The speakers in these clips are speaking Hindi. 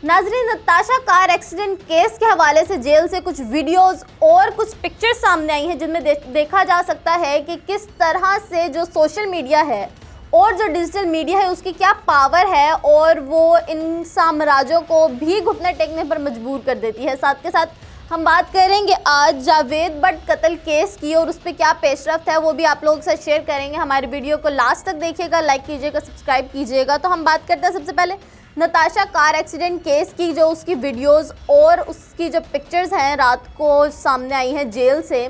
नाज़रीन, नताशा कार एक्सीडेंट केस के हवाले से जेल से कुछ वीडियोस और कुछ पिक्चर्स सामने आई हैं जिनमें देखा जा सकता है कि किस तरह से जो सोशल मीडिया है और जो डिजिटल मीडिया है उसकी क्या पावर है और वो इन साम्राज्यों को भी घुटने टेकने पर मजबूर कर देती है। साथ के साथ हम बात करेंगे आज जावेद बट कत्ल केस की और उस पर क्या पेशरफ्त है वो भी आप लोगों के साथ शेयर करेंगे। हमारी वीडियो को लास्ट तक देखिएगा, लाइक कीजिएगा, सब्सक्राइब कीजिएगा। तो हम बात करते हैं सबसे पहले नताशा कार एक्सीडेंट केस की, जो उसकी वीडियोस और उसकी जो पिक्चर्स हैं रात को सामने आई हैं जेल से,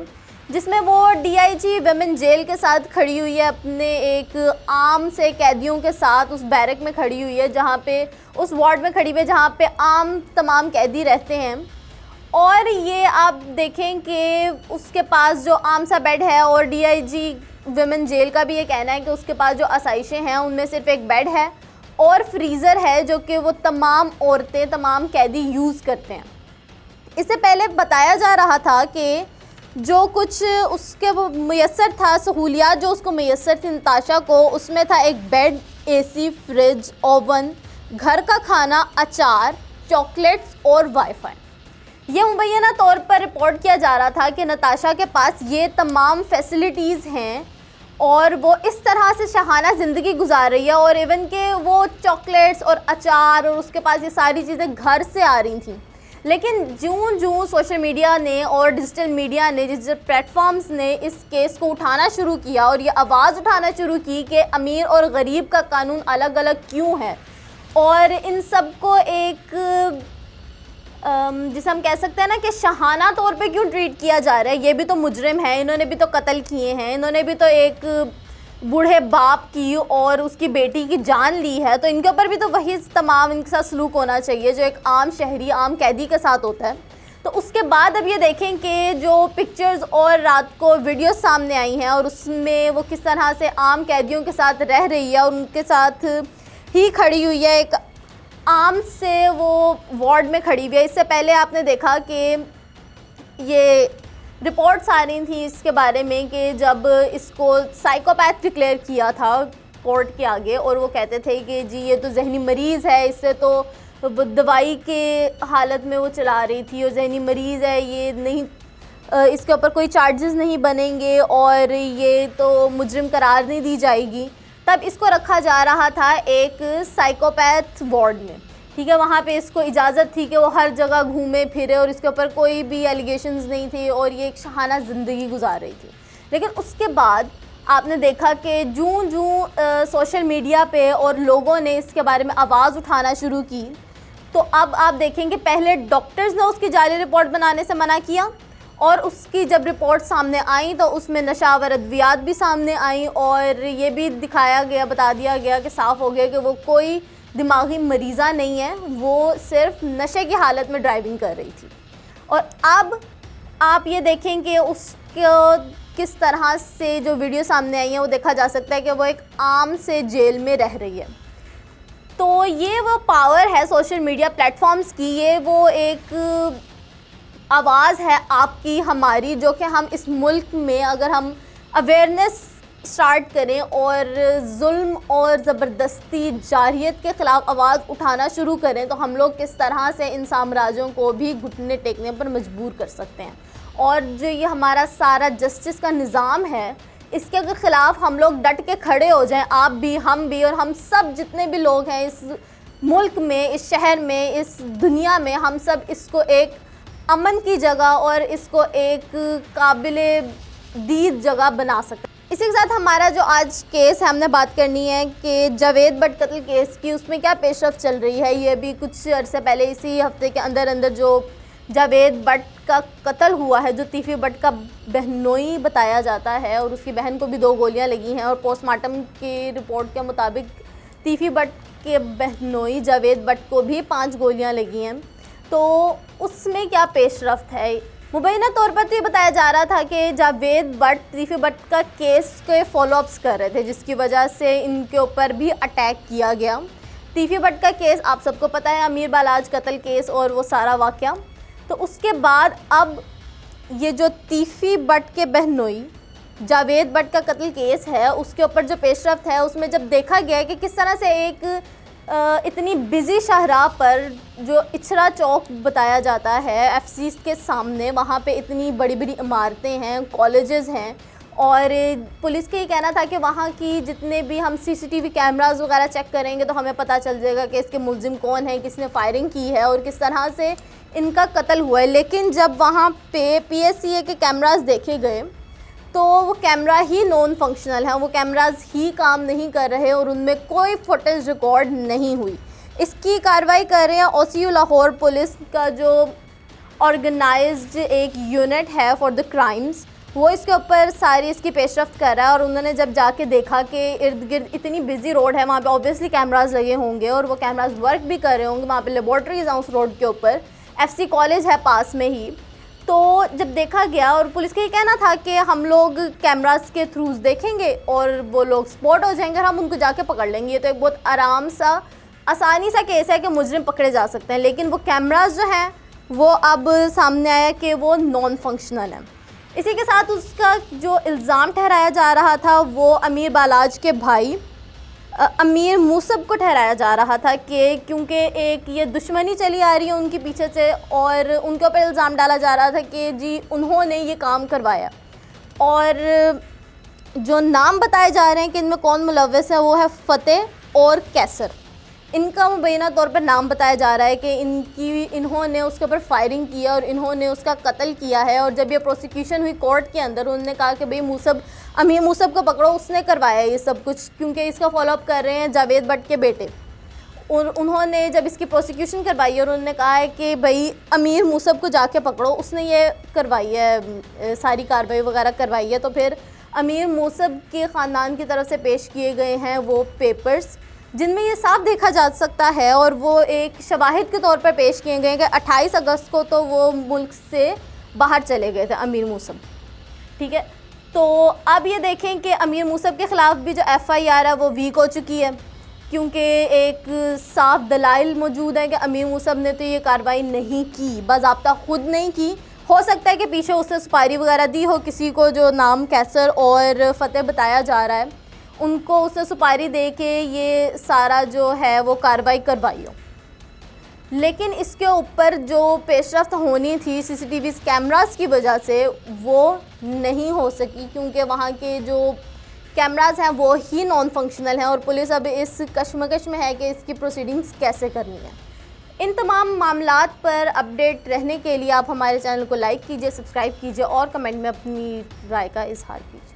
जिसमें वो डीआईजी वुमेन जेल के साथ खड़ी हुई है, अपने एक आम से कैदियों के साथ उस बैरक में खड़ी हुई है, जहाँ पे उस वार्ड में खड़ी हुई है जहाँ पे आम तमाम कैदी रहते हैं। और ये आप देखें कि उसके पास जो आम सा बेड है और डीआईजी वुमेन जेल का भी ये कहना है कि उसके पास जो आसाइशें हैं उनमें सिर्फ एक बेड है और फ्रीज़र है जो कि वो तमाम औरतें, तमाम कैदी यूज़ करते हैं। इससे पहले बताया जा रहा था कि जो कुछ उसके वो मैसर था, सहूलियात जो उसको मैसर थी नताशा को, उसमें था एक बेड, एसी, फ्रिज, ओवन, घर का खाना, अचार, चॉकलेट्स और वाईफाई। ये मुबैना तौर पर रिपोर्ट किया जा रहा था कि नताशा के पास ये तमाम फैसिलिटीज़ हैं और वो इस तरह से शहाना ज़िंदगी गुजार रही है। और इवन के वो चॉकलेट्स और अचार और उसके पास ये सारी चीज़ें घर से आ रही थी। लेकिन जूँ सोशल मीडिया ने और डिजिटल मीडिया ने, डिजिटल प्लेटफॉर्म्स ने इस केस को उठाना शुरू किया और ये आवाज़ उठाना शुरू की कि अमीर और गरीब का कानून अलग अलग क्यों है और इन सब को एक जिसे हम कह सकते हैं ना कि शहाना तौर पे क्यों ट्रीट किया जा रहा है। ये भी तो मुजरिम है, इन्होंने भी तो कत्ल किए हैं, इन्होंने भी तो एक बूढ़े बाप की और उसकी बेटी की जान ली है, तो इनके ऊपर भी तो वही तमाम इनके साथ सलूक होना चाहिए जो एक आम शहरी, आम कैदी के साथ होता है। तो उसके बाद अब ये देखें कि जो पिक्चर्स और रात को वीडियो सामने आई हैं और उसमें वो किस तरह से आम कैदियों के साथ रह रही है और उनके साथ ही खड़ी हुई है, एक आम से वो वार्ड में खड़ी हुई है। इससे पहले आपने देखा कि ये रिपोर्ट्स आ रही थी इसके बारे में कि जब इसको साइकोपैथ डिक्लेयर किया था कोर्ट के आगे और वो कहते थे कि जी ये तो जहनी मरीज़ है, इससे तो वो दवाई के हालत में वो चला रही थी और जहनी मरीज़ है, ये नहीं, इसके ऊपर कोई चार्जेस नहीं बनेंगे और ये तो मुजरिम करार नहीं दी जाएगी। तब इसको रखा जा रहा था एक साइकोपैथ वार्ड में, ठीक है। वहाँ पे इसको इजाज़त थी कि वो हर जगह घूमे फिरे और इसके ऊपर कोई भी एलिगेशंस नहीं थे और ये एक शहाना ज़िंदगी गुजार रही थी। लेकिन उसके बाद आपने देखा कि जूँ सोशल मीडिया पे और लोगों ने इसके बारे में आवाज़ उठाना शुरू की, तो अब आप देखेंगे पहले डॉक्टर्स ने उसकी जाली रिपोर्ट बनाने से मना किया और उसकी जब रिपोर्ट सामने आई तो उसमें नशावर अद्वियात भी सामने आई और ये भी दिखाया गया, बता दिया गया कि साफ़ हो गया कि वो कोई दिमागी मरीज़ा नहीं है, वो सिर्फ नशे की हालत में ड्राइविंग कर रही थी। और अब आप ये देखें कि उसको किस तरह से जो वीडियो सामने आई है वो देखा जा सकता है कि वो एक आम से जेल में रह रही है। तो ये वो पावर है सोशल मीडिया प्लेटफॉर्म्स की, ये वो एक आवाज़ है आपकी, हमारी, जो कि हम इस मुल्क में अगर हम अवेयरनेस स्टार्ट करें और जुल्म और ज़बरदस्ती जारियत के ख़िलाफ़ आवाज़ उठाना शुरू करें तो हम लोग किस तरह से इन साम्राज्यों को भी घुटने टेकने पर मजबूर कर सकते हैं। और जो ये हमारा सारा जस्टिस का निज़ाम है, इसके अगर ख़िलाफ़ हम लोग डट के खड़े हो जाएं, आप भी, हम भी और हम सब जितने भी लोग हैं इस मुल्क में, इस शहर में, इस दुनिया में, हम सब इसको एक अमन की जगह और इसको एक काबिले दीद जगह बना सकते हैं। इसी के साथ हमारा जो आज केस है, हमने बात करनी है कि जावेद बट कत्ल केस की, उसमें क्या पेशरफ्त चल रही है। ये भी कुछ अर्से पहले इसी हफ्ते के अंदर अंदर जो जावेद बट का कत्ल हुआ है, जो तीफ़ी बट का बहनोई बताया जाता है और उसकी बहन को भी 2 गोलियां लगी हैं और पोस्टमार्टम की रिपोर्ट के मुताबिक तीफ़ी बट के बहनोई जावेद बट को भी 5 गोलियाँ लगी हैं। तो उसमें क्या पेशरफ्त है, मुबैना तौर पर तो ये बताया जा रहा था कि जावेद बट तीफ़ी बट का केस के फॉलोअप्स कर रहे थे, जिसकी वजह से इनके ऊपर भी अटैक किया गया। तीफ़ी बट का केस आप सबको पता है, अमीर बालाज कत्ल केस और वो सारा वाक़या। तो उसके बाद अब ये जो तीफ़ी बट के बहनोई जावेद बट का कत्ल केस है, उसके ऊपर जो पेशरफ्त है, उसमें जब देखा गया कि किस तरह से एक इतनी बिज़ी शाहराह पर जो इचरा चौक बताया जाता है एफसी के सामने, वहाँ पे इतनी बड़ी बड़ी इमारतें हैं, कॉलेजेस हैं, और पुलिस का ये कहना था कि वहाँ की जितने भी हम सीसीटीवी कैमरास वगैरह चेक करेंगे तो हमें पता चल जाएगा कि इसके मुलजिम कौन है, किसने फायरिंग की है और किस तरह से इनका कत्ल हुआ है। लेकिन जब वहाँ पे पीएससीए के कैमरास देखे गए तो वो कैमरा ही नॉन फंक्शनल हैं, वो कैमरास ही काम नहीं कर रहे और उनमें कोई फुटेज रिकॉर्ड नहीं हुई। इसकी कार्रवाई कर रहे हैं ओसीयू लाहौर पुलिस का जो ऑर्गेनाइज्ड एक यूनिट है फॉर द क्राइम्स, वो इसके ऊपर सारी इसकी पेशरफ्त कर रहा है। और उन्होंने जब जाके देखा कि इर्द गिर्द इतनी बिजी रोड है, वहाँ पे ऑब्वियसली कैमरास लगे होंगे और वो कैमरास वर्क भी कर रहे होंगे, वहाँ पे लेबॉर्ट्रीज हैं उस रोड के ऊपर, एफसी कॉलेज है पास में ही। तो जब देखा गया, और पुलिस का ये कहना था कि हम लोग कैमरास के थ्रूज देखेंगे और वो लोग स्पॉट हो जाएंगे और हम उनको जाके पकड़ लेंगे। ये तो एक बहुत आसानी सा केस है कि मुजरिम पकड़े जा सकते हैं। लेकिन वो कैमरास जो हैं वो अब सामने आया कि वो नॉन फंक्शनल हैं। इसी के साथ उसका जो इल्ज़ाम ठहराया जा रहा था वो अमीर बालाज के भाई अमीर मूसब को ठहराया जा रहा था कि क्योंकि एक ये दुश्मनी चली आ रही है उनके पीछे से, और उनके ऊपर इल्ज़ाम डाला जा रहा था कि जी उन्होंने ये काम करवाया। और जो नाम बताए जा रहे हैं कि इनमें कौन मुलव्वस है वो है फ़तेह और कैसर। इनका मुबैना तौर पर नाम बताया जा रहा है कि इन्होंने उसके ऊपर फायरिंग किया और इन्होंने उसका कत्ल किया है। और जब ये प्रोसिक्यूशन हुई कोर्ट के अंदर, उन्होंने कहा कि भाई अमीर मूसब को पकड़ो, उसने करवाया ये सब कुछ, क्योंकि इसका फॉलोअप कर रहे हैं जावेद भट्ट के बेटे। और उन्होंने जब इसकी प्रोसिक्यूशन करवाई और उन्होंने कहा है कि भाई अमीर मूसब को जाके पकड़ो, उसने ये करवाई है, सारी कार्रवाई वगैरह करवाई है। तो फिर अमीर मूसब के ख़ानदान की तरफ से पेश किए गए हैं वो पेपर्स, जिनमें ये साफ देखा जा सकता है और वो एक शवाहिद के तौर पर पेश किए गए कि 28 अगस्त को तो वो मुल्क से बाहर चले गए थे अमीर मूसब। ठीक है, तो अब ये देखें कि अमीर मूसब के ख़िलाफ़ भी जो एफआईआर है वो वीक हो चुकी है, क्योंकि एक साफ दलाइल मौजूद है कि अमीर मूसब ने तो ये कार्रवाई नहीं की, बाज़ाब्ता ख़ुद नहीं की। हो सकता है कि पीछे उससे सुपारी वगैरह दी हो किसी को, जो नाम कैसर और फ़तेह बताया जा रहा है, उनको उससे सुपारी दे के ये सारा जो है वो कार्रवाई करवाई हो। लेकिन इसके ऊपर जो पेशरफ्त होनी थी सीसीटीवी कैमरास की वजह से वो नहीं हो सकी, क्योंकि वहाँ के जो कैमरास हैं वो ही नॉन फंक्शनल हैं और पुलिस अब इस कश्मकश में है कि इसकी प्रोसीडिंग्स कैसे करनी है। इन तमाम मामलात पर अपडेट रहने के लिए आप हमारे चैनल को लाइक कीजिए, सब्सक्राइब कीजिए और कमेंट में अपनी राय का इजहार कीजिए।